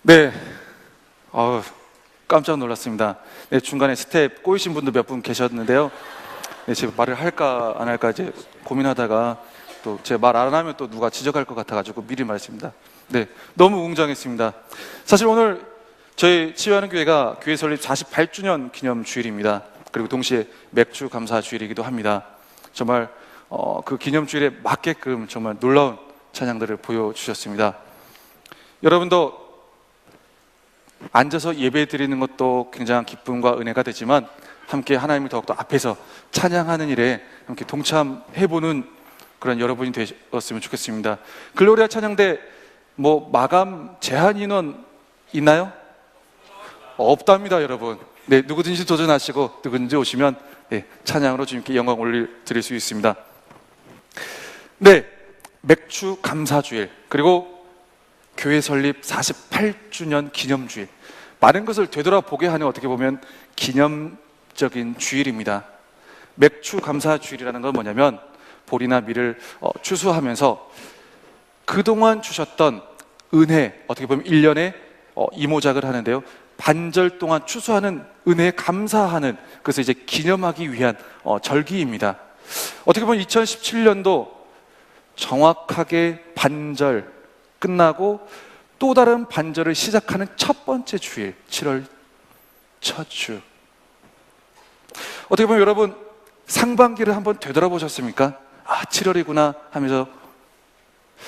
네, 어우, 깜짝 놀랐습니다. 네, 중간에 스텝 꼬이신 분도 몇 분 계셨는데요. 네, 제가 말을 할까 안 할까 이제 고민하다가 또 제 말 안 하면 또 누가 지적할 것 같아가지고 미리 말했습니다. 네, 너무 웅장했습니다. 사실 오늘 저희 치유하는 교회가 교회 설립 48주년 기념 주일입니다. 그리고 동시에 맥주 감사 주일이기도 합니다. 정말 그 기념 주일에 맞게끔 정말 놀라운 찬양들을 보여주셨습니다. 여러분도 앉아서 예배 드리는 것도 굉장한 기쁨과 은혜가 되지만 함께 하나님을 더욱더 앞에서 찬양하는 일에 함께 동참해보는 그런 여러분이 되었으면 좋겠습니다. 글로리아 찬양대 마감 제한 인원 있나요? 없답니다, 여러분. 네, 누구든지 도전하시고 누구든지 오시면 네, 찬양으로 주님께 영광 올려드릴 수 있습니다. 네, 맥주 감사주일 그리고 교회 설립 48주년 기념주일, 많은 것을 되돌아보게 하는 어떻게 보면 기념적인 주일입니다. 맥주 감사주일이라는 건 뭐냐면 보리나 밀을 추수하면서 그동안 주셨던 은혜, 어떻게 보면 1년에 이모작을 하는데요, 반절 동안 추수하는 은혜에 감사하는, 그래서 이제 기념하기 위한 절기입니다. 어떻게 보면 2017년도 정확하게 반절 끝나고 또 다른 반절을 시작하는 첫 번째 주일, 7월 첫 주. 어떻게 보면 여러분 상반기를 한번 되돌아보셨습니까? 7월이구나 하면서,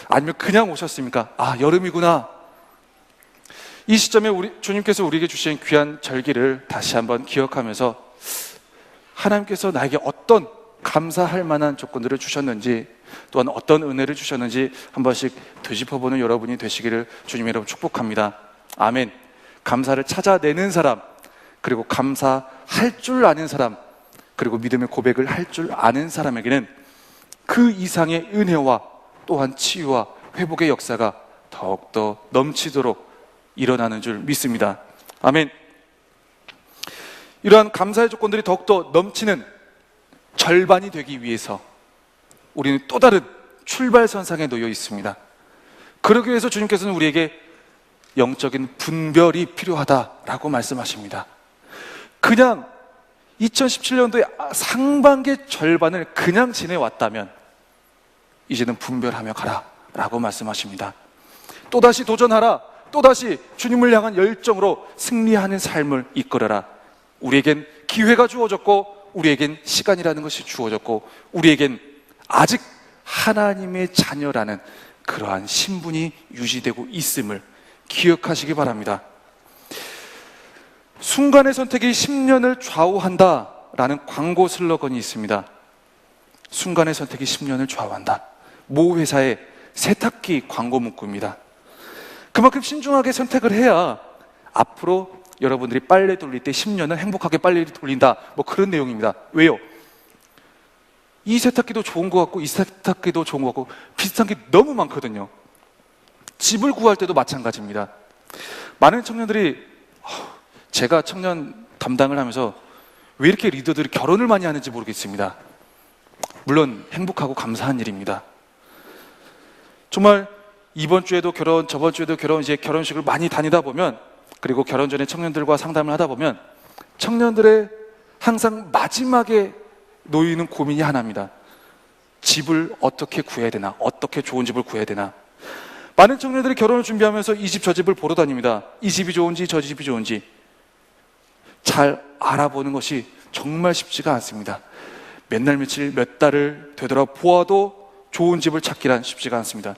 아니면 그냥 오셨습니까? 여름이구나. 이 시점에 주님께서 우리에게 주신 귀한 절기를 다시 한번 기억하면서 하나님께서 나에게 어떤 감사할 만한 조건들을 주셨는지, 또한 어떤 은혜를 주셨는지 한 번씩 되짚어보는 여러분이 되시기를 주님 여러분 축복합니다. 아멘. 감사를 찾아내는 사람, 그리고 감사할 줄 아는 사람, 그리고 믿음의 고백을 할 줄 아는 사람에게는 그 이상의 은혜와 또한 치유와 회복의 역사가 더욱더 넘치도록 일어나는 줄 믿습니다. 아멘. 이러한 감사의 조건들이 더욱더 넘치는 절반이 되기 위해서 우리는 또 다른 출발선상에 놓여 있습니다. 그러기 위해서 주님께서는 우리에게 영적인 분별이 필요하다라고 말씀하십니다. 그냥 2017년도의 상반기 절반을 그냥 지내왔다면 이제는 분별하며 가라 라고 말씀하십니다. 또다시 도전하라, 또다시 주님을 향한 열정으로 승리하는 삶을 이끌어라. 우리에겐 기회가 주어졌고, 우리에겐 시간이라는 것이 주어졌고, 우리에겐 아직 하나님의 자녀라는 그러한 신분이 유지되고 있음을 기억하시기 바랍니다. 순간의 선택이 10년을 좌우한다라는 광고 슬로건이 있습니다. 순간의 선택이 10년을 좌우한다. 모 회사의 세탁기 광고 문구입니다. 그만큼 신중하게 선택을 해야 앞으로 여러분들이 빨래 돌릴 때 10년은 행복하게 빨래를 돌린다, 그런 내용입니다. 왜요? 이 세탁기도 좋은 것 같고 이 세탁기도 좋은 것 같고 비슷한 게 너무 많거든요. 집을 구할 때도 마찬가지입니다. 많은 청년들이, 제가 청년 담당을 하면서 왜 이렇게 리더들이 결혼을 많이 하는지 모르겠습니다. 물론 행복하고 감사한 일입니다. 정말 이번 주에도 결혼, 저번 주에도 결혼, 이제 결혼식을 많이 다니다 보면, 그리고 결혼 전에 청년들과 상담을 하다 보면 청년들의 항상 마지막에 놓이는 고민이 하나입니다. 집을 어떻게 구해야 되나? 어떻게 좋은 집을 구해야 되나? 많은 청년들이 결혼을 준비하면서 이 집 저 집을 보러 다닙니다. 이 집이 좋은지 저 집이 좋은지 잘 알아보는 것이 정말 쉽지가 않습니다. 몇날 며칠 몇 달을 되돌아보아도 좋은 집을 찾기란 쉽지가 않습니다.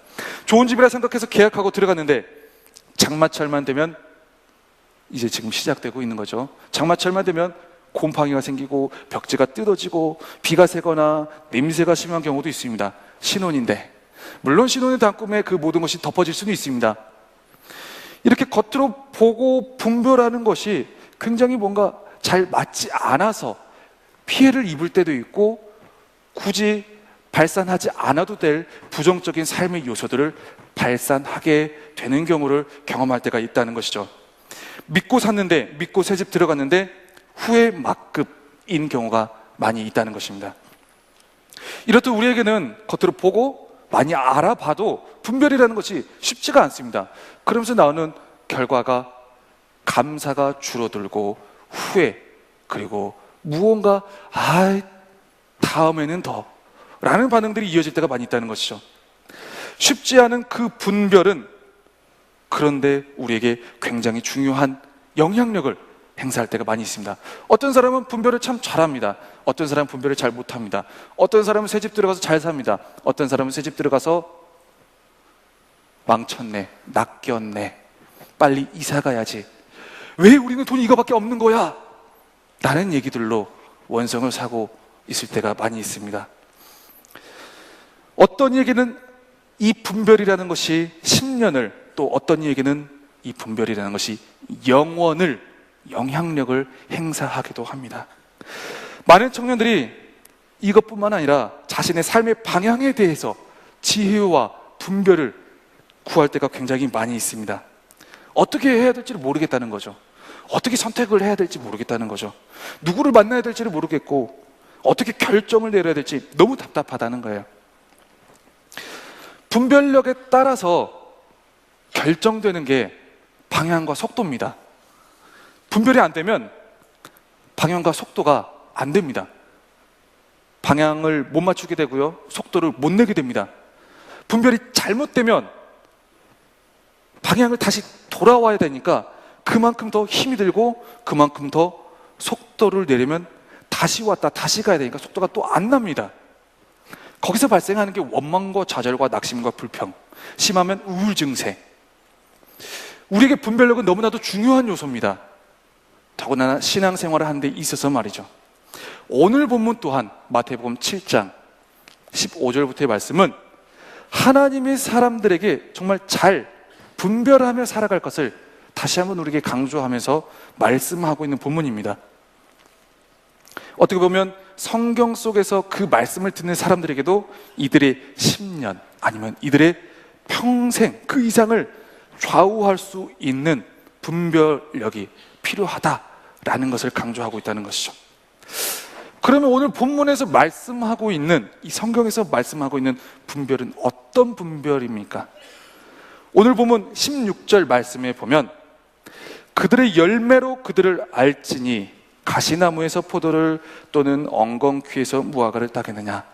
좋은 집이라 생각해서 계약하고 들어갔는데 장마철만 되면, 이제 지금 시작되고 있는 거죠. 장마철만 되면 곰팡이가 생기고 벽지가 뜯어지고 비가 새거나 냄새가 심한 경우도 있습니다. 신혼인데, 물론 신혼의 단꿈에 그 모든 것이 덮어질 수는 있습니다. 이렇게 겉으로 보고 분별하는 것이 굉장히 뭔가 잘 맞지 않아서 피해를 입을 때도 있고, 굳이 발산하지 않아도 될 부정적인 삶의 요소들을 발산하게 되는 경우를 경험할 때가 있다는 것이죠. 믿고 샀는데, 믿고 새 집 들어갔는데 후회 막급인 경우가 많이 있다는 것입니다. 이렇듯 우리에게는 겉으로 보고 많이 알아봐도 분별이라는 것이 쉽지가 않습니다. 그러면서 나오는 결과가 감사가 줄어들고 후회, 그리고 무언가 다음에는 더 라는 반응들이 이어질 때가 많이 있다는 것이죠. 쉽지 않은 그 분별은 그런데 우리에게 굉장히 중요한 영향력을 행사할 때가 많이 있습니다. 어떤 사람은 분별을 참 잘합니다. 어떤 사람은 분별을 잘 못합니다. 어떤 사람은 새집 들어가서 잘 삽니다. 어떤 사람은 새집 들어가서 망쳤네, 낚였네, 빨리 이사 가야지, 왜 우리는 돈이 이거밖에 없는 거야? 라는 얘기들로 원성을 사고 있을 때가 많이 있습니다. 어떤 이에게는 이 분별이라는 것이 10년을, 또 어떤 이에게는 이 분별이라는 것이 영원을, 영향력을 행사하기도 합니다. 많은 청년들이 이것뿐만 아니라 자신의 삶의 방향에 대해서 지혜와 분별을 구할 때가 굉장히 많이 있습니다. 어떻게 해야 될지를 모르겠다는 거죠. 어떻게 선택을 해야 될지 모르겠다는 거죠. 누구를 만나야 될지를 모르겠고 어떻게 결정을 내려야 될지 너무 답답하다는 거예요. 분별력에 따라서 결정되는 게 방향과 속도입니다. 분별이 안 되면 방향과 속도가 안 됩니다. 방향을 못 맞추게 되고요, 속도를 못 내게 됩니다. 분별이 잘못되면 방향을 다시 돌아와야 되니까 그만큼 더 힘이 들고 그만큼 더 속도를 내려면 다시 왔다 다시 가야 되니까 속도가 또 안 납니다. 거기서 발생하는 게 원망과 좌절과 낙심과 불평, 심하면 우울 증세. 우리에게 분별력은 너무나도 중요한 요소입니다. 더구나 신앙생활을 하는 데 있어서 말이죠. 오늘 본문 또한 마태복음 7장 15절부터의 말씀은 하나님의 사람들에게 정말 잘 분별하며 살아갈 것을 다시 한번 우리에게 강조하면서 말씀하고 있는 본문입니다. 어떻게 보면 성경 속에서 그 말씀을 듣는 사람들에게도 이들의 10년 아니면 이들의 평생 그 이상을 좌우할 수 있는 분별력이 필요하다라는 것을 강조하고 있다는 것이죠. 그러면 오늘 본문에서 말씀하고 있는, 이 성경에서 말씀하고 있는 분별은 어떤 분별입니까? 오늘 본문 16절 말씀에 보면 그들의 열매로 그들을 알지니 가시나무에서 포도를 또는 엉겅퀴에서 무화과를 따겠느냐.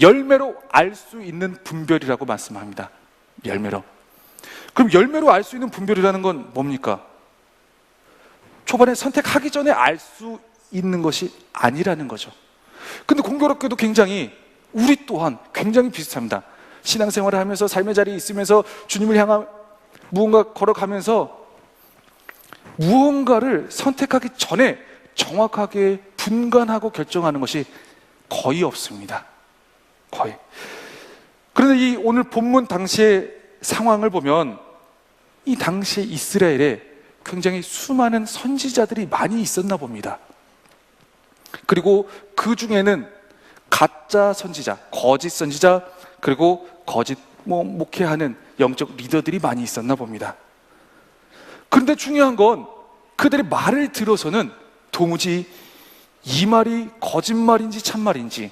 열매로 알 수 있는 분별이라고 말씀합니다. 열매로. 그럼 열매로 알 수 있는 분별이라는 건 뭡니까? 초반에 선택하기 전에 알 수 있는 것이 아니라는 거죠. 근데 공교롭게도 굉장히 우리 또한 굉장히 비슷합니다. 신앙생활을 하면서 삶의 자리에 있으면서 주님을 향한 무언가 걸어가면서 무언가를 선택하기 전에 정확하게 분간하고 결정하는 것이 거의 없습니다. 거의. 그런데 이 오늘 본문 당시의 상황을 보면 이 당시 이스라엘에 굉장히 수많은 선지자들이 많이 있었나 봅니다. 그리고 그 중에는 가짜 선지자, 거짓 선지자, 그리고 거짓 목회하는 영적 리더들이 많이 있었나 봅니다. 그런데 중요한 건 그들의 말을 들어서는 도무지 이 말이 거짓말인지 참말인지,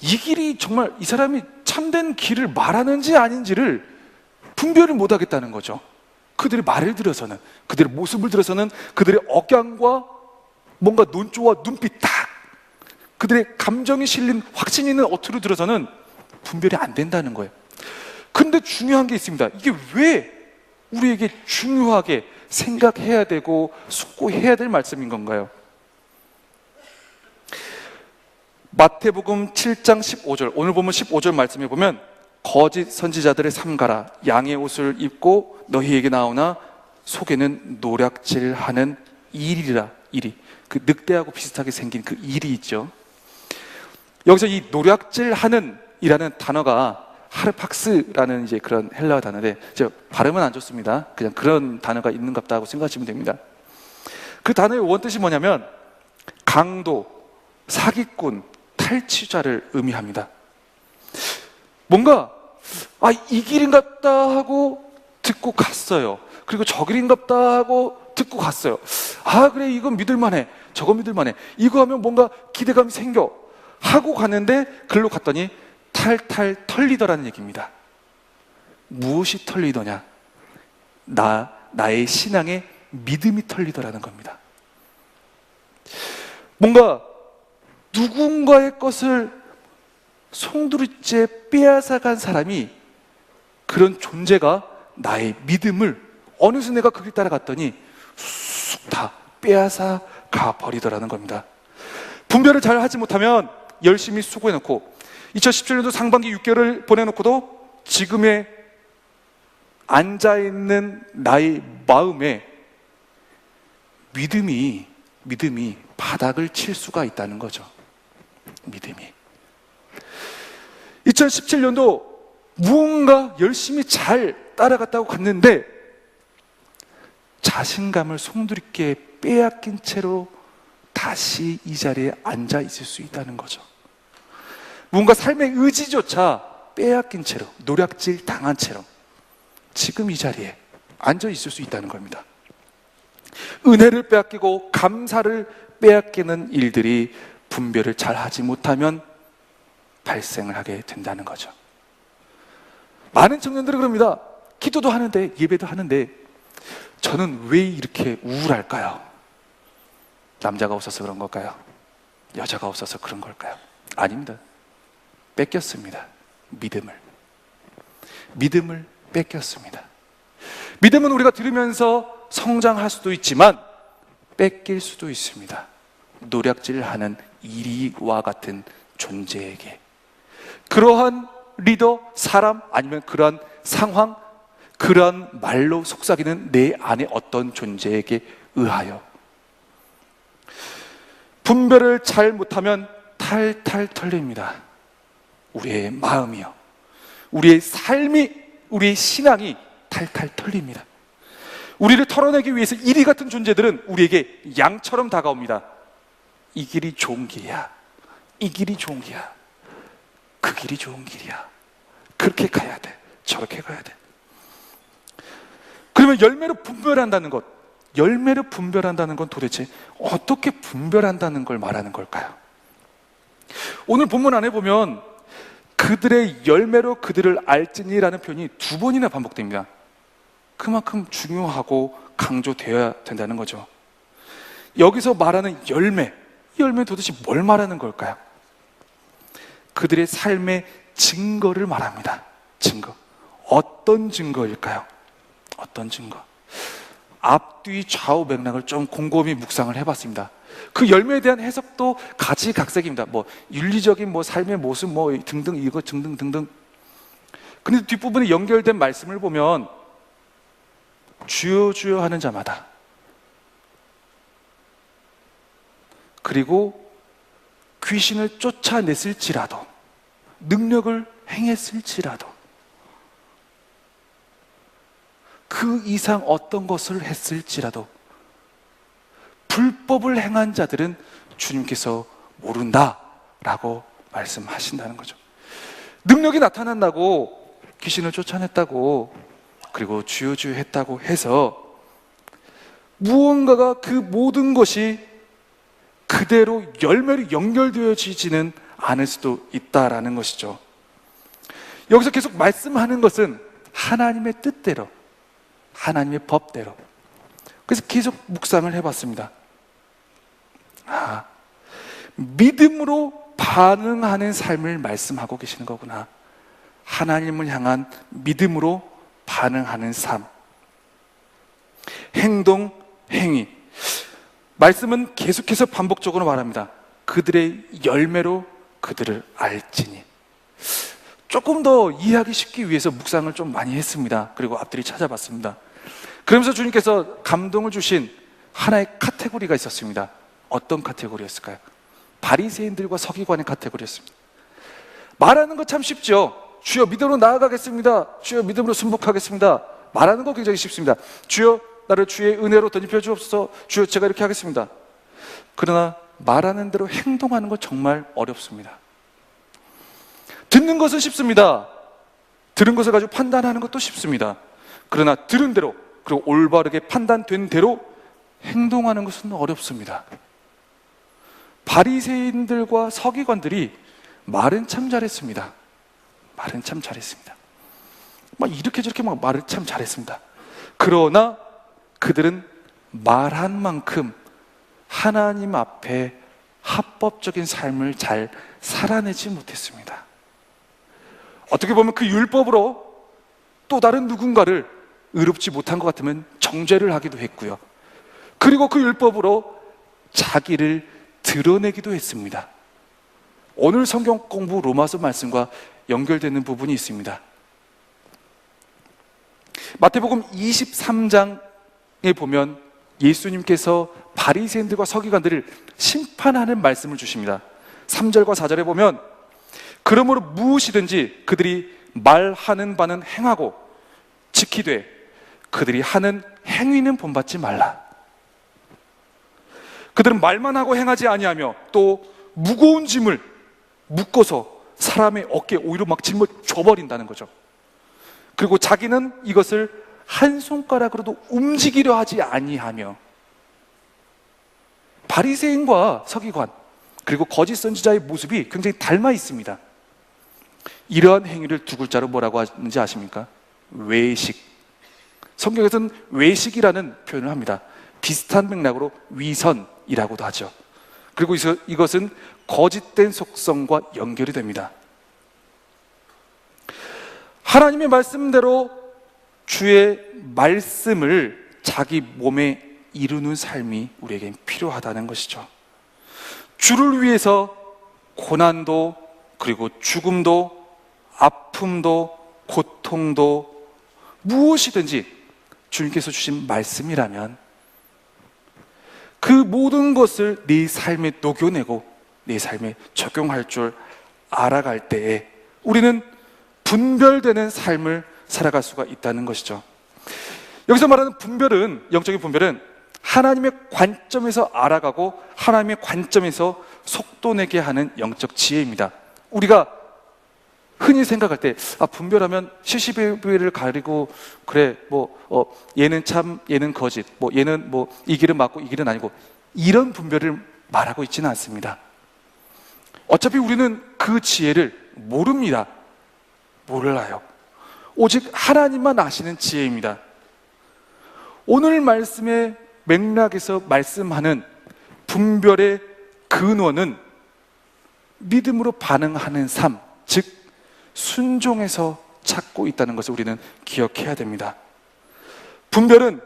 이 길이 정말 이 사람이 참된 길을 말하는지 아닌지를 분별을 못하겠다는 거죠. 그들의 말을 들어서는, 그들의 모습을 들어서는, 그들의 억양과 뭔가 논조와 눈빛 딱, 그들의 감정이 실린 확신 있는 어투를 들어서는 분별이 안 된다는 거예요. 그런데 중요한 게 있습니다. 이게 왜 우리에게 중요하게 생각해야 되고 숙고해야 될 말씀인 건가요? 마태복음 7장 15절, 오늘 보면 15절 말씀에 보면 거짓 선지자들의 삼가라, 양의 옷을 입고 너희에게 나오나 속에는 노략질하는 일이라. 일이, 그 늑대하고 비슷하게 생긴 그 일이 있죠. 여기서 이 노략질하는 이라는 단어가 하르팍스라는 이제 그런 헬라어 단어인데, 제가 발음은 안 좋습니다. 그냥 그런 단어가 있는갑다 하고 생각하시면 됩니다. 그 단어의 원뜻이 뭐냐면 강도, 사기꾼, 탈취자를 의미합니다. 뭔가 이 길인갑다 하고 듣고 갔어요. 그리고 저 길인갑다 하고 듣고 갔어요. 그래, 이건 믿을만해, 저거 믿을만해, 이거 하면 뭔가 기대감이 생겨 하고 갔는데 글로 갔더니 탈탈 털리더라는 얘기입니다. 무엇이 털리더냐? 나의 신앙의 믿음이 털리더라는 겁니다. 뭔가 누군가의 것을 송두리째 빼앗아간 사람이, 그런 존재가 나의 믿음을 어느 순간 그 길 따라갔더니 쑥 다 빼앗아 가버리더라는 겁니다. 분별을 잘 하지 못하면 열심히 수고해놓고 2017년도 상반기 6개월을 보내놓고도 지금의 앉아있는 나의 마음에 믿음이 바닥을 칠 수가 있다는 거죠. 믿음이. 2017년도 무언가 열심히 잘 따라갔다고 갔는데 자신감을 송두리께 빼앗긴 채로 다시 이 자리에 앉아 있을 수 있다는 거죠. 뭔가 삶의 의지조차 빼앗긴 채로, 노략질 당한 채로 지금 이 자리에 앉아 있을 수 있다는 겁니다. 은혜를 빼앗기고 감사를 빼앗기는 일들이 분별을 잘 하지 못하면 발생을 하게 된다는 거죠. 많은 청년들이 그럽니다. 기도도 하는데, 예배도 하는데 저는 왜 이렇게 우울할까요? 남자가 없어서 그런 걸까요? 여자가 없어서 그런 걸까요? 아닙니다. 뺏겼습니다. 믿음을 뺏겼습니다. 믿음은 우리가 들으면서 성장할 수도 있지만 뺏길 수도 있습니다. 노략질하는 이리와 같은 존재에게, 그러한 리더, 사람, 아니면 그러한 상황, 그러한 말로 속삭이는 내 안에 어떤 존재에게 의하여 분별을 잘 못하면 탈탈 털립니다. 우리의 마음이요, 우리의 삶이, 우리의 신앙이 탈탈 털립니다. 우리를 털어내기 위해서 이리 같은 존재들은 우리에게 양처럼 다가옵니다. 이 길이 좋은 길이야, 이 길이 좋은 길이야, 그 길이 좋은 길이야, 그렇게 가야 돼, 저렇게 가야 돼. 그러면 열매로 분별한다는 것, 열매로 분별한다는 건 도대체 어떻게 분별한다는 걸 말하는 걸까요? 오늘 본문 안에 보면 그들의 열매로 그들을 알지니라는 표현이 2번이나 반복됩니다. 그만큼 중요하고 강조되어야 된다는 거죠. 여기서 말하는 열매, 이 열매는 도대체 뭘 말하는 걸까요? 그들의 삶의 증거를 말합니다. 증거. 어떤 증거일까요? 어떤 증거? 앞뒤 좌우 맥락을 좀 곰곰이 묵상을 해봤습니다. 그 열매에 대한 해석도 가지각색입니다. 윤리적인 삶의 모습 등등, 이거 등등. 근데 뒷부분에 연결된 말씀을 보면 주여 주여 하는 자마다, 그리고 귀신을 쫓아냈을지라도, 능력을 행했을지라도, 그 이상 어떤 것을 했을지라도 불법을 행한 자들은 주님께서 모른다라고 말씀하신다는 거죠. 능력이 나타난다고, 귀신을 쫓아냈다고, 그리고 주여 주여 했다고 해서 무언가가 그 모든 것이 그대로 열매로 연결되어지지는 않을 수도 있다라는 것이죠. 여기서 계속 말씀하는 것은 하나님의 뜻대로, 하나님의 법대로. 그래서 계속 묵상을 해봤습니다. 믿음으로 반응하는 삶을 말씀하고 계시는 거구나. 하나님을 향한 믿음으로 반응하는 삶, 행동, 행위. 말씀은 계속해서 반복적으로 말합니다. 그들의 열매로 그들을 알지니. 조금 더 이해하기 쉽기 위해서 묵상을 좀 많이 했습니다. 그리고 앞뒤를 찾아봤습니다. 그러면서 주님께서 감동을 주신 하나의 카테고리가 있었습니다. 어떤 카테고리였을까요? 바리새인들과 서기관의 카테고리였습니다. 말하는 거 참 쉽죠. 주여 믿음으로 나아가겠습니다. 주여 믿음으로 순복하겠습니다. 말하는 거 굉장히 쉽습니다. 주여 나를 주의 은혜로 덧입혀 주옵소서. 주여 제가 이렇게 하겠습니다. 그러나 말하는 대로 행동하는 거 정말 어렵습니다. 듣는 것은 쉽습니다. 들은 것을 가지고 판단하는 것도 쉽습니다. 그러나 들은 대로, 그리고 올바르게 판단된 대로 행동하는 것은 어렵습니다. 바리새인들과 서기관들이 말은 참 잘했습니다. 말은 참 잘했습니다. 이렇게 저렇게 말을 참 잘했습니다. 그러나 그들은 말한 만큼 하나님 앞에 합법적인 삶을 잘 살아내지 못했습니다. 어떻게 보면 그 율법으로 또 다른 누군가를 의롭지 못한 것 같으면 정죄를 하기도 했고요. 그리고 그 율법으로 자기를 드러내기도 했습니다. 오늘 성경 공부 로마서 말씀과 연결되는 부분이 있습니다. 마태복음 23장에 보면 예수님께서 바리새인들과 서기관들을 심판하는 말씀을 주십니다. 3절과 4절에 보면 그러므로 무엇이든지 그들이 말하는 바는 행하고 지키되 그들이 하는 행위는 본받지 말라. 그들은 말만 하고 행하지 아니하며 또 무거운 짐을 묶어서 사람의 어깨에 오히려 막 짐을 줘버린다는 거죠. 그리고 자기는 이것을 한 손가락으로도 움직이려 하지 아니하며, 바리새인과 서기관 그리고 거짓 선지자의 모습이 굉장히 닮아 있습니다. 이러한 행위를 두 글자로 뭐라고 하는지 아십니까? 외식. 성경에서는 외식이라는 표현을 합니다. 비슷한 맥락으로 위선이라고도 하죠. 그리고 이것은 거짓된 속성과 연결이 됩니다. 하나님의 말씀대로 주의 말씀을 자기 몸에 이루는 삶이 우리에겐 필요하다는 것이죠. 주를 위해서 고난도, 그리고 죽음도, 아픔도, 고통도, 무엇이든지 주님께서 주신 말씀이라면 그 모든 것을 네 삶에 녹여내고 내 삶에 적용할 줄 알아갈 때에 우리는 분별되는 삶을 살아갈 수가 있다는 것이죠. 여기서 말하는 분별은, 영적인 분별은 하나님의 관점에서 알아가고 하나님의 관점에서 속도내게 하는 영적 지혜입니다. 우리가 흔히 생각할 때 분별하면 시시비비를 가리고, 그래 얘는 참, 얘는 거짓, 얘는 이 길은 맞고 이 길은 아니고, 이런 분별을 말하고 있지는 않습니다. 어차피 우리는 그 지혜를 모릅니다. 몰라요. 오직 하나님만 아시는 지혜입니다. 오늘 말씀의 맥락에서 말씀하는 분별의 근원은 믿음으로 반응하는 삶, 즉 순종에서 찾고 있다는 것을 우리는 기억해야 됩니다. 분별은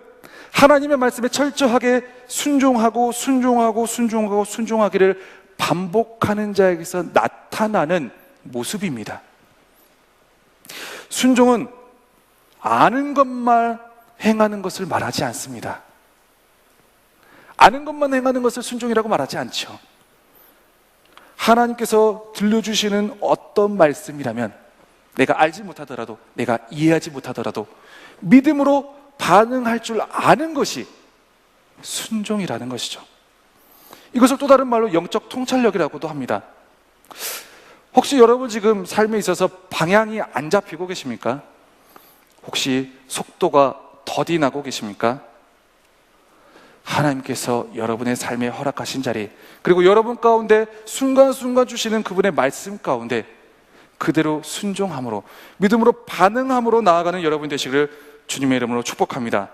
하나님의 말씀에 철저하게 순종하기를 반복하는 자에게서 나타나는 모습입니다. 순종은 아는 것만 행하는 것을 말하지 않습니다. 아는 것만 행하는 것을 순종이라고 말하지 않죠. 하나님께서 들려주시는 어떤 말씀이라면 내가 알지 못하더라도, 내가 이해하지 못하더라도 믿음으로 반응할 줄 아는 것이 순종이라는 것이죠. 이것을 또 다른 말로 영적 통찰력이라고도 합니다. 혹시 여러분 지금 삶에 있어서 방향이 안 잡히고 계십니까? 혹시 속도가 더디 나고 계십니까? 하나님께서 여러분의 삶에 허락하신 자리, 그리고 여러분 가운데 순간순간 주시는 그분의 말씀 가운데 그대로 순종함으로, 믿음으로 반응함으로 나아가는 여러분 되시기를 주님의 이름으로 축복합니다.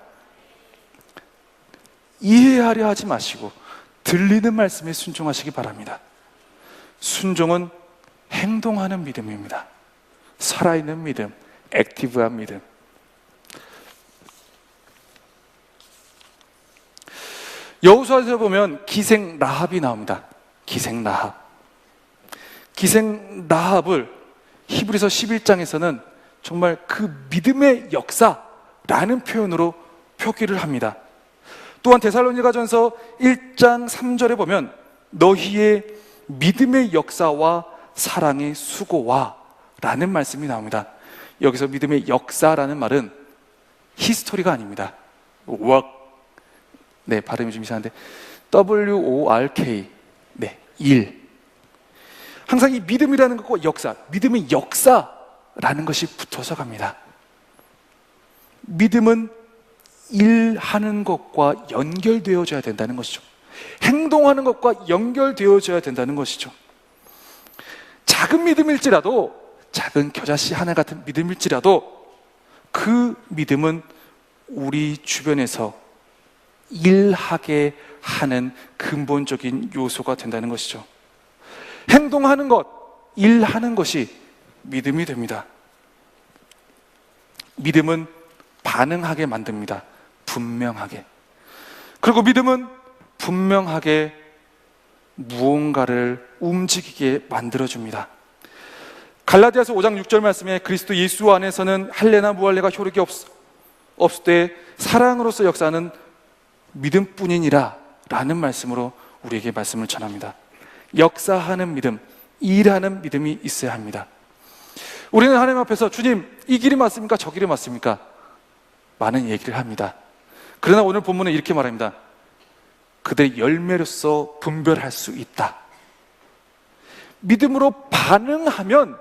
이해하려 하지 마시고 들리는 말씀에 순종하시기 바랍니다. 순종은 행동하는 믿음입니다. 살아있는 믿음, 액티브한 믿음. 여호수아에서 보면 기생 라합이 나옵니다. 기생 라합을 히브리서 11장에서는 정말 그 믿음의 역사라는 표현으로 표기를 합니다. 또한 데살로니가전서 1장 3절에 보면 너희의 믿음의 역사와 사랑의 수고와 라는 말씀이 나옵니다. 여기서 믿음의 역사라는 말은 히스토리가 아닙니다. 발음이 좀 이상한데 WORK, 일. 항상 이 믿음이라는 것과 역사, 믿음의 역사라는 것이 붙어서 갑니다. 믿음은 일하는 것과 연결되어져야 된다는 것이죠. 행동하는 것과 연결되어져야 된다는 것이죠. 작은 믿음일지라도, 작은 겨자씨 하나 같은 믿음일지라도 그 믿음은 우리 주변에서 일하게 하는 근본적인 요소가 된다는 것이죠. 행동하는 것, 일하는 것이 믿음이 됩니다. 믿음은 반응하게 만듭니다. 분명하게. 그리고 믿음은 분명하게 무언가를 움직이게 만들어줍니다. 갈라디아서 5장 6절 말씀에 그리스도 예수 안에서는 할례나 무할례가 효력이 없을 때 사랑으로서 역사하는 믿음뿐이니라 라는 말씀으로 우리에게 말씀을 전합니다. 역사하는 믿음, 일하는 믿음이 있어야 합니다. 우리는 하나님 앞에서 주님, 이 길이 맞습니까? 저 길이 맞습니까? 많은 얘기를 합니다. 그러나 오늘 본문은 이렇게 말합니다. 그들의 열매로서 분별할 수 있다. 믿음으로 반응하면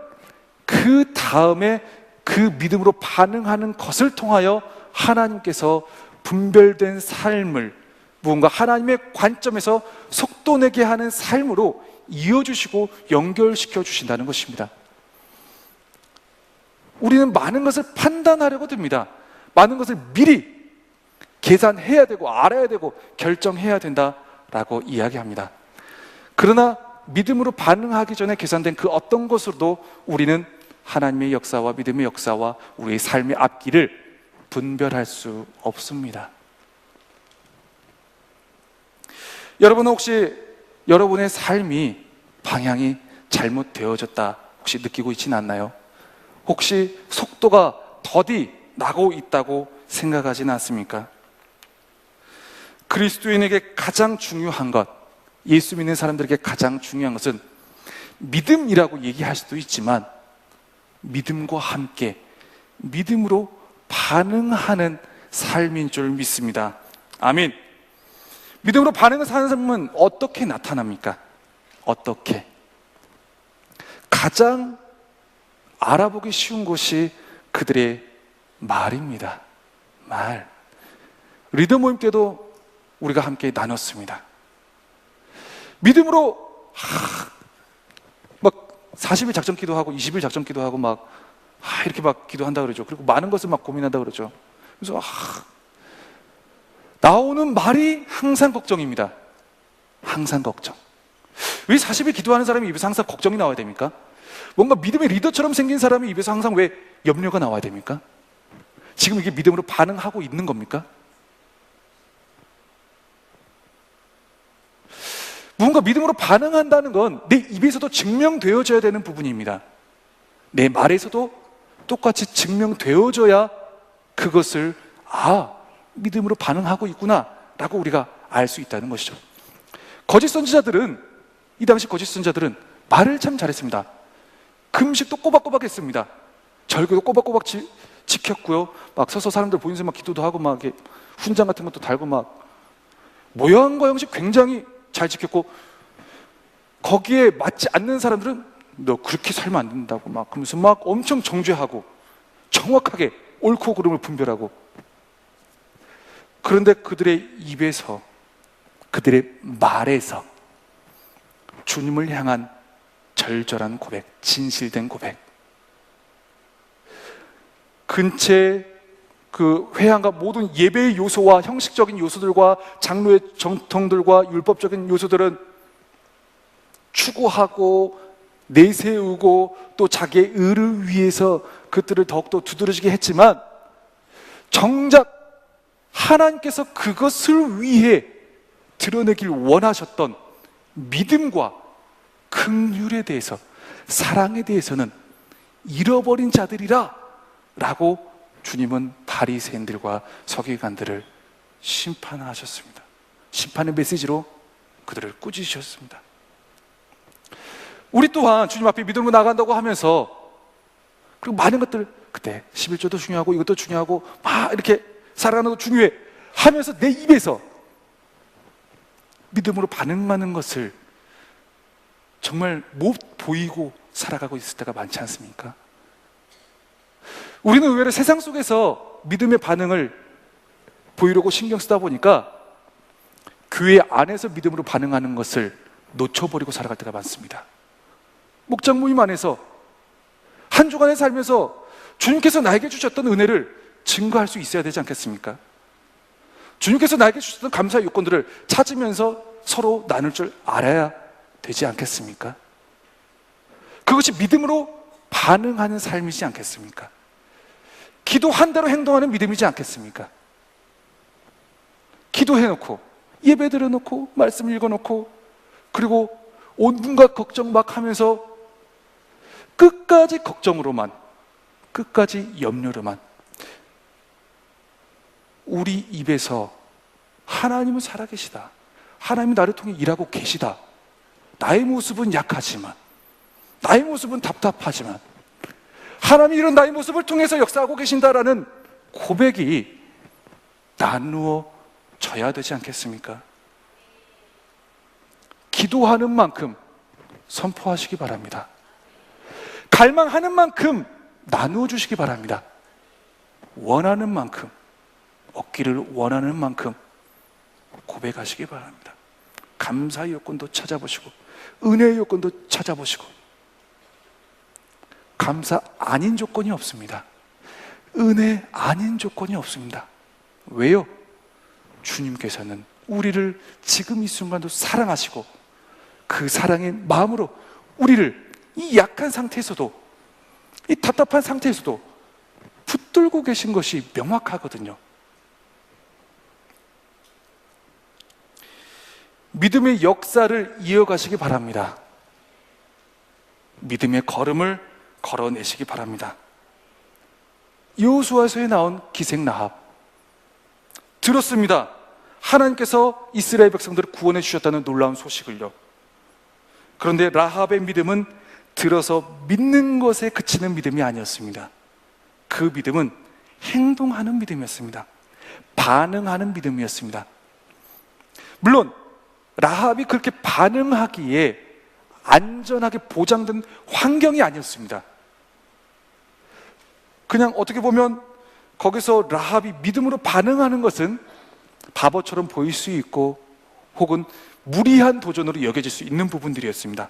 그 다음에 그 믿음으로 반응하는 것을 통하여 하나님께서 분별된 삶을 무언가 하나님의 관점에서 속도내게 하는 삶으로 이어주시고 연결시켜 주신다는 것입니다. 우리는 많은 것을 판단하려고 듭니다. 많은 것을 미리 계산해야 되고 알아야 되고 결정해야 된다라고 이야기합니다. 그러나 믿음으로 반응하기 전에 계산된 그 어떤 것으로도 우리는 하나님의 역사와 믿음의 역사와 우리의 삶의 앞길을 분별할 수 없습니다. 여러분은 혹시 여러분의 삶이 방향이 잘못되어졌다 혹시 느끼고 있지는 않나요? 혹시 속도가 더디 나고 있다고 생각하지는 않습니까? 그리스도인에게 가장 중요한 것, 예수 믿는 사람들에게 가장 중요한 것은 믿음이라고 얘기할 수도 있지만 믿음과 함께 믿음으로 반응하는 삶인 줄 믿습니다. 아멘. 믿음으로 반응을 사는 삶은 어떻게 나타납니까? 어떻게? 가장 알아보기 쉬운 것이 그들의 말입니다. 말. 리더 모임 때도 우리가 함께 나눴습니다. 믿음으로 막 40일 작전 기도하고 20일 작전 기도하고 막 이렇게 막 기도한다 그러죠. 그리고 많은 것을 막 고민한다 그러죠. 그래서 나오는 말이 항상 걱정입니다. 항상 걱정. 왜 40일 기도하는 사람이 입에서 항상 걱정이 나와야 됩니까? 뭔가 믿음의 리더처럼 생긴 사람이 입에서 항상 왜 염려가 나와야 됩니까? 지금 이게 믿음으로 반응하고 있는 겁니까? 무언가 믿음으로 반응한다는 건 내 입에서도 증명되어져야 되는 부분입니다. 내 말에서도 똑같이 증명되어져야 그것을 믿음으로 반응하고 있구나 라고 우리가 알 수 있다는 것이죠. 거짓 선지자들은, 이 당시 거짓 선지자들은 말을 참 잘했습니다. 금식도 꼬박꼬박 했습니다. 절기도 꼬박꼬박 지켰고요. 막 서서 사람들 보이면서 막 기도도 하고 막 이렇게 훈장 같은 것도 달고 막 모양과 형식 굉장히 잘 지켰고, 거기에 맞지 않는 사람들은 너 그렇게 살면 안 된다고 막 그러면서 막 엄청 정죄하고 정확하게 옳고 그름을 분별하고. 그런데 그들의 입에서, 그들의 말에서 주님을 향한 절절한 고백, 진실된 고백, 근처에 그 회향과 모든 예배의 요소와 형식적인 요소들과 장로의 정통들과 율법적인 요소들은 추구하고 내세우고 또 자기의 의를 위해서 그들을 더욱더 두드러지게 했지만, 정작 하나님께서 그것을 위해 드러내길 원하셨던 믿음과 긍휼에 대해서, 사랑에 대해서는 잃어버린 자들이라 라고 주님은 바리새인들과 서기관들을 심판하셨습니다. 심판의 메시지로 그들을 꾸짖으셨습니다. 우리 또한 주님 앞에 믿음으로 나간다고 하면서, 그리고 많은 것들, 그때 11조도 중요하고 이것도 중요하고 막 이렇게 살아가는 것도 중요해 하면서 내 입에서 믿음으로 반응하는 것을 정말 못 보이고 살아가고 있을 때가 많지 않습니까? 우리는 의외로 세상 속에서 믿음의 반응을 보이려고 신경 쓰다 보니까 교회 안에서 믿음으로 반응하는 것을 놓쳐버리고 살아갈 때가 많습니다. 목장 모임 안에서 한 주간에 살면서 주님께서 나에게 주셨던 은혜를 증거할 수 있어야 되지 않겠습니까? 주님께서 나에게 주셨던 감사의 요건들을 찾으면서 서로 나눌 줄 알아야 되지 않겠습니까? 그것이 믿음으로 반응하는 삶이지 않겠습니까? 기도한 대로 행동하는 믿음이지 않겠습니까? 기도해놓고 예배 드려놓고 말씀 읽어놓고 그리고 온갖 걱정 막 하면서 끝까지 걱정으로만, 끝까지 염려로만 우리 입에서 하나님은 살아계시다, 하나님이 나를 통해 일하고 계시다, 나의 모습은 약하지만, 나의 모습은 답답하지만 하나님이 이런 나의 모습을 통해서 역사하고 계신다라는 고백이 나누어져야 되지 않겠습니까? 기도하는 만큼 선포하시기 바랍니다. 갈망하는 만큼 나누어 주시기 바랍니다. 원하는 만큼, 얻기를 원하는 만큼 고백하시기 바랍니다. 감사의 요건도 찾아보시고 은혜의 요건도 찾아보시고. 감사 아닌 조건이 없습니다. 은혜 아닌 조건이 없습니다. 왜요? 주님께서는 우리를 지금 이 순간도 사랑하시고 그 사랑의 마음으로 우리를 이 약한 상태에서도, 이 답답한 상태에서도 붙들고 계신 것이 명확하거든요. 믿음의 역사를 이어가시기 바랍니다. 믿음의 걸음을 걸어내시기 바랍니다. 여호수아서에 나온 기생 라합, 들었습니다. 하나님께서 이스라엘 백성들을 구원해 주셨다는 놀라운 소식을요. 그런데 라합의 믿음은 들어서 믿는 것에 그치는 믿음이 아니었습니다. 그 믿음은 행동하는 믿음이었습니다. 반응하는 믿음이었습니다. 물론 라합이 그렇게 반응하기에 안전하게 보장된 환경이 아니었습니다. 그냥 어떻게 보면 거기서 라합이 믿음으로 반응하는 것은 바보처럼 보일 수 있고 혹은 무리한 도전으로 여겨질 수 있는 부분들이었습니다.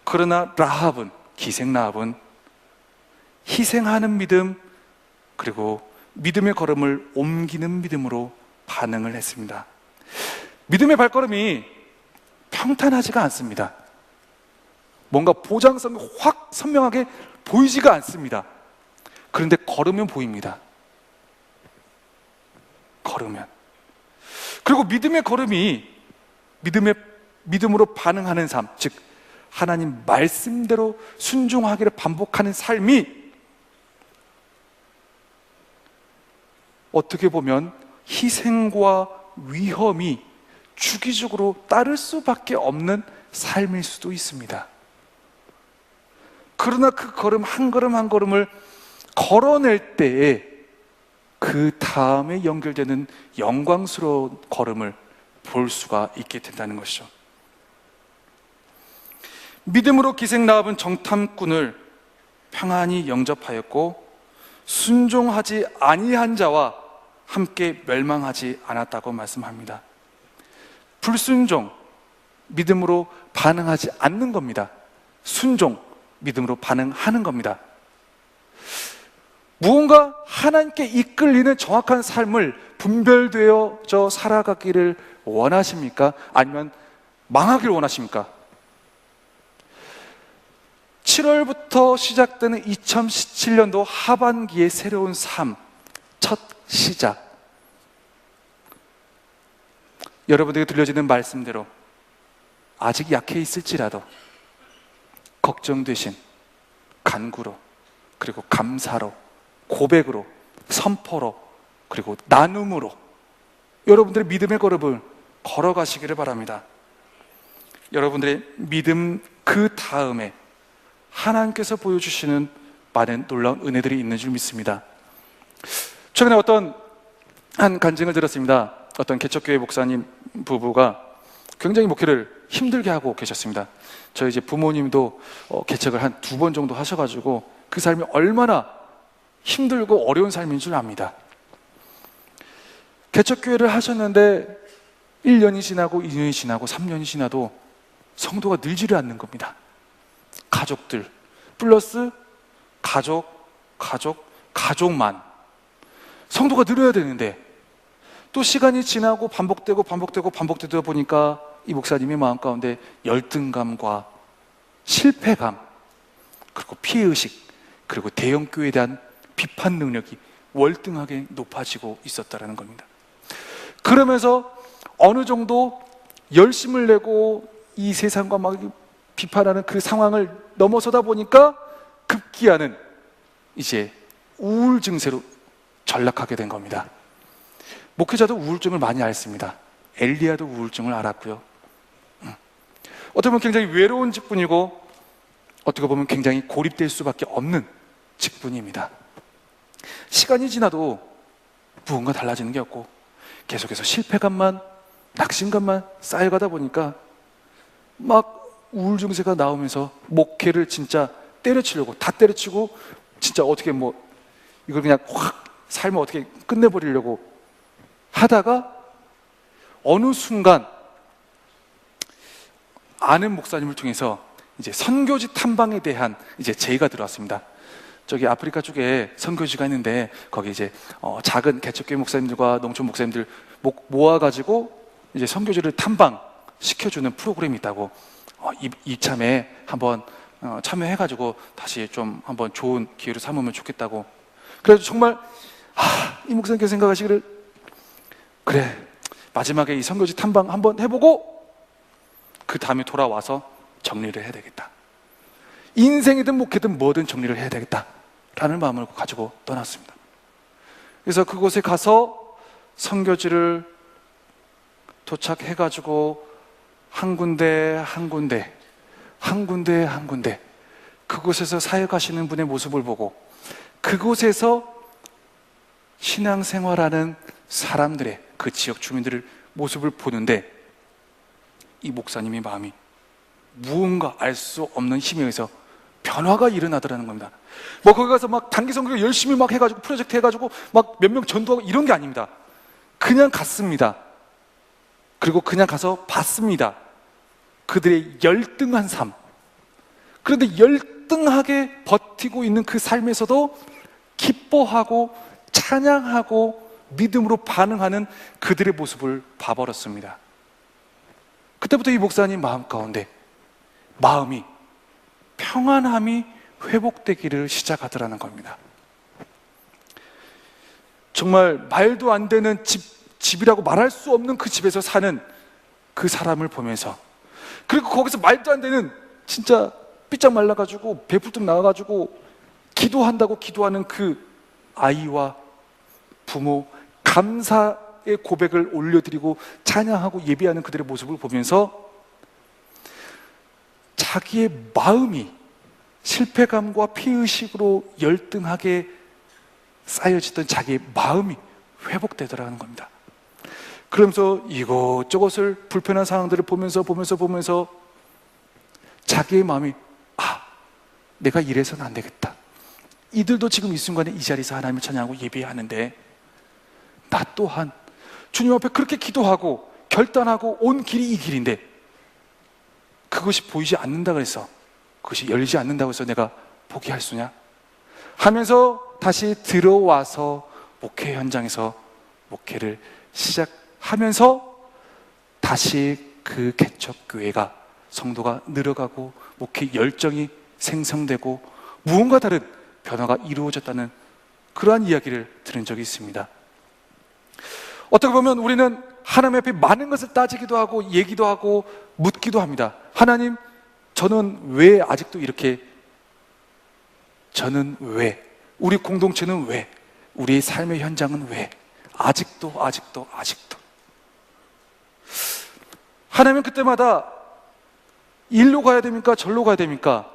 그러나 라합은, 기생 라합은 희생하는 믿음, 그리고 믿음의 걸음을 옮기는 믿음으로 반응을 했습니다. 믿음의 발걸음이 평탄하지가 않습니다. 뭔가 보장성이 확 선명하게 보이지가 않습니다. 그런데 걸으면 보입니다. 걸으면. 그리고 믿음의 걸음이 믿음으로 반응하는 삶, 즉 하나님 말씀대로 순종하기를 반복하는 삶이 어떻게 보면 희생과 위험이 주기적으로 따를 수밖에 없는 삶일 수도 있습니다. 그러나 그 걸음 한 걸음 한 걸음을 걸어낼 때에 그 다음에 연결되는 영광스러운 걸음을 볼 수가 있게 된다는 것이죠. 믿음으로 기생 라합은 정탐꾼을 평안히 영접하였고 순종하지 아니한 자와 함께 멸망하지 않았다고 말씀합니다. 불순종, 믿음으로 반응하지 않는 겁니다. 순종, 믿음으로 반응하는 겁니다. 무언가 하나님께 이끌리는 정확한 삶을 분별되어져 살아가기를 원하십니까? 아니면 망하기를 원하십니까? 7월부터 시작되는 2017년도 하반기의 새로운 삶, 첫 시작. 여러분에게 들려지는 말씀대로 아직 약해 있을지라도 걱정 대신 간구로, 그리고 감사로, 고백으로, 선포로, 그리고 나눔으로 여러분들의 믿음의 걸음을 걸어가시기를 바랍니다. 여러분들의 믿음 그 다음에 하나님께서 보여주시는 많은 놀라운 은혜들이 있는 줄 믿습니다. 최근에 어떤 한 간증을 들었습니다. 어떤 개척교회 목사님 부부가 굉장히 목회를 힘들게 하고 계셨습니다. 저희 이제 부모님도 개척을 한 2번 정도 하셔가지고 그 삶이 얼마나 힘들고 어려운 삶인 줄 압니다. 개척교회를 하셨는데 1년이 지나고 2년이 지나고 3년이 지나도 성도가 늘지를 않는 겁니다. 가족들 플러스 가족 가족만. 성도가 늘어야 되는데 또 시간이 지나고 반복되다 보니까 이 목사님의 마음 가운데 열등감과 실패감, 그리고 피해의식, 그리고 대형교회에 대한 비판 능력이 월등하게 높아지고 있었다는 겁니다. 그러면서 어느 정도 열심을 내고 이 세상과 막 비판하는 그 상황을 넘어서다 보니까 급기야는 이제 우울 증세로 전락하게 된 겁니다. 목회자도 우울증을 많이 앓습니다. 엘리야도 우울증을 앓았고요. 어떻게 보면 굉장히 외로운 직분이고 어떻게 보면 굉장히 고립될 수밖에 없는 직분입니다. 시간이 지나도 무언가 달라지는 게 없고 계속해서 실패감만, 낙심감만 쌓여가다 보니까 막 우울 증세가 나오면서 목회를 진짜 때려치려고, 다 때려치고 진짜 어떻게 뭐 이걸 그냥 확 삶을 어떻게 끝내버리려고 하다가 어느 순간 아는 목사님을 통해서 이제 선교지 탐방에 대한 이제 제의가 들어왔습니다. 저기 아프리카 쪽에 선교지가 있는데 거기 이제 작은 개척교회 목사님들과 농촌 목사님들 모아가지고 이제 선교지를 탐방 시켜주는 프로그램이 있다고 이참에 한번 참여해가지고 다시 좀 한번 좋은 기회로 삼으면 좋겠다고. 그래서 정말 이 목사님께서 생각하시기를 그래 마지막에 이 선교지 탐방 한번 해보고 그 다음에 돌아와서 정리를 해야 되겠다. 인생이든 목회든 뭐든 정리를 해야 되겠다 라는 마음을 가지고 떠났습니다. 그래서 그곳에 가서 선교지를 도착해가지고 한 군데 그곳에서 사역하시는 분의 모습을 보고 그곳에서 신앙생활하는 사람들의 그 지역 주민들의 모습을 보는데 이 목사님의 마음이 무언가 알 수 없는 힘에 의해서 변화가 일어나더라는 겁니다. 뭐 거기 가서 막 단기 선교 열심히 막 해가지고 프로젝트 해가지고 막 몇 명 전도하고 이런 게 아닙니다. 그냥 갔습니다. 그리고 그냥 가서 봤습니다. 그들의 열등한 삶. 그런데 열등하게 버티고 있는 그 삶에서도 기뻐하고 찬양하고 믿음으로 반응하는 그들의 모습을 봐버렸습니다. 그때부터 이 목사님 마음 가운데 마음이 평안함이 회복되기를 시작하더라는 겁니다. 정말 말도 안 되는 집이라고 말할 수 없는 그 집에서 사는 그 사람을 보면서, 그리고 거기서 말도 안 되는 진짜 삐짝 말라가지고 배불뚝 나와가지고 기도한다고 기도하는 그 아이와 부모, 감사의 고백을 올려드리고 찬양하고 예배하는 그들의 모습을 보면서 자기의 마음이 실패감과 피의식으로 열등하게 쌓여지던 자기의 마음이 회복되더라는 겁니다. 그러면서 이것저것을 불편한 상황들을 보면서 자기의 마음이 내가 이래서는 안 되겠다. 이들도 지금 이 순간에 이 자리에서 하나님을 찬양하고 예배하는데 나 또한 주님 앞에 그렇게 기도하고 결단하고 온 길이 이 길인데 그것이 보이지 않는다 그래서, 그것이 열리지 않는다고 해서 내가 포기할 수냐 하면서 다시 들어와서 목회 현장에서 목회를 시작하면서 다시 그 개척교회가 성도가 늘어가고 목회 열정이 생성되고 무언가 다른 변화가 이루어졌다는 그러한 이야기를 들은 적이 있습니다. 어떻게 보면 우리는 하나님 앞에 많은 것을 따지기도 하고 얘기도 하고 묻기도 합니다. 하나님, 저는 왜 아직도 이렇게, 저는 왜, 우리 공동체는 왜, 우리의 삶의 현장은 왜 아직도 하나님은 그때마다 일로 가야 됩니까? 절로 가야 됩니까?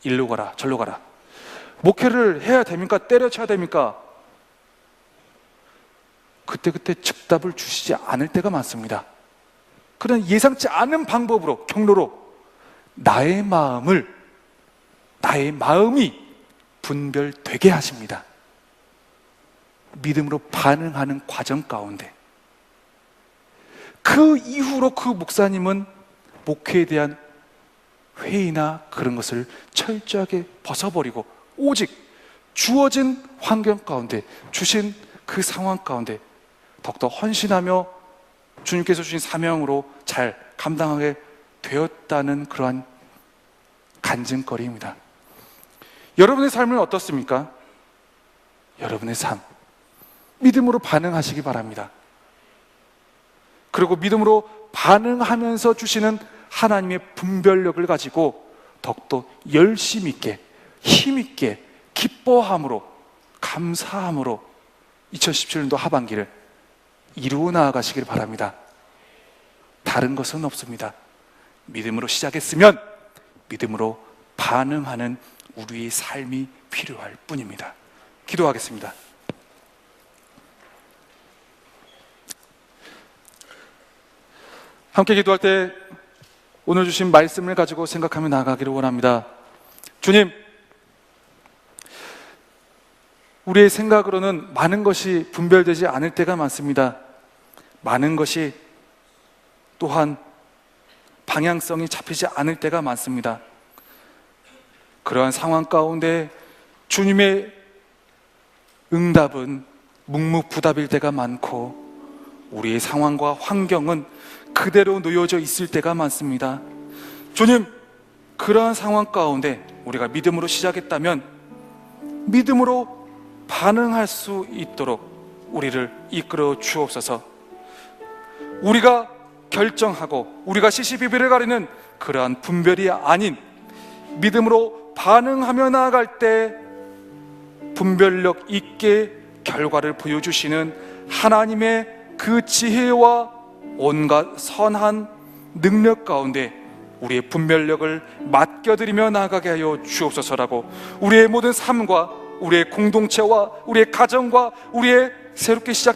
일로 가라, 절로 가라. 목회를 해야 됩니까? 때려쳐야 됩니까? 그때 즉답을 주시지 않을 때가 많습니다. 그런 예상치 않은 방법으로, 경로로 나의 마음이 분별되게 하십니다. 믿음으로 반응하는 과정 가운데 그 이후로 그 목사님은 목회에 대한 회의나 그런 것을 철저하게 벗어버리고 오직 주어진 환경 가운데, 주신 그 상황 가운데 더욱더 헌신하며 주님께서 주신 사명으로 잘 감당하게 되었다는 그러한 간증거리입니다. 여러분의 삶은 어떻습니까? 여러분의 삶, 믿음으로 반응하시기 바랍니다. 그리고 믿음으로 반응하면서 주시는 하나님의 분별력을 가지고 더욱더 열심 있게, 힘 있게, 기뻐함으로, 감사함으로 2017년도 하반기를 이루어 나아가시길 바랍니다. 다른 것은 없습니다. 믿음으로 시작했으면 믿음으로 반응하는 우리의 삶이 필요할 뿐입니다. 기도하겠습니다. 함께 기도할 때 오늘 주신 말씀을 가지고 생각하며 나아가기를 원합니다. 주님, 우리의 생각으로는 많은 것이 분별되지 않을 때가 많습니다. 많은 것이 또한 방향성이 잡히지 않을 때가 많습니다. 그러한 상황 가운데 주님의 응답은 묵묵부답일 때가 많고 우리의 상황과 환경은 그대로 놓여져 있을 때가 많습니다. 주님, 그러한 상황 가운데 우리가 믿음으로 시작했다면 믿음으로 반응할 수 있도록 우리를 이끌어 주옵소서. 우리가 결정하고 우리가 시시비비를 가리는 그러한 분별이 아닌 믿음으로 반응하며 나아갈 때 분별력 있게 결과를 보여주시는 하나님의 그 지혜와 온갖 선한 능력 가운데 우리의 분별력을 맡겨드리며 나아가게 하여 주옵소서라고 우리의 모든 삶과 우리의 공동체와 우리의 가정과 우리의 새롭게 시작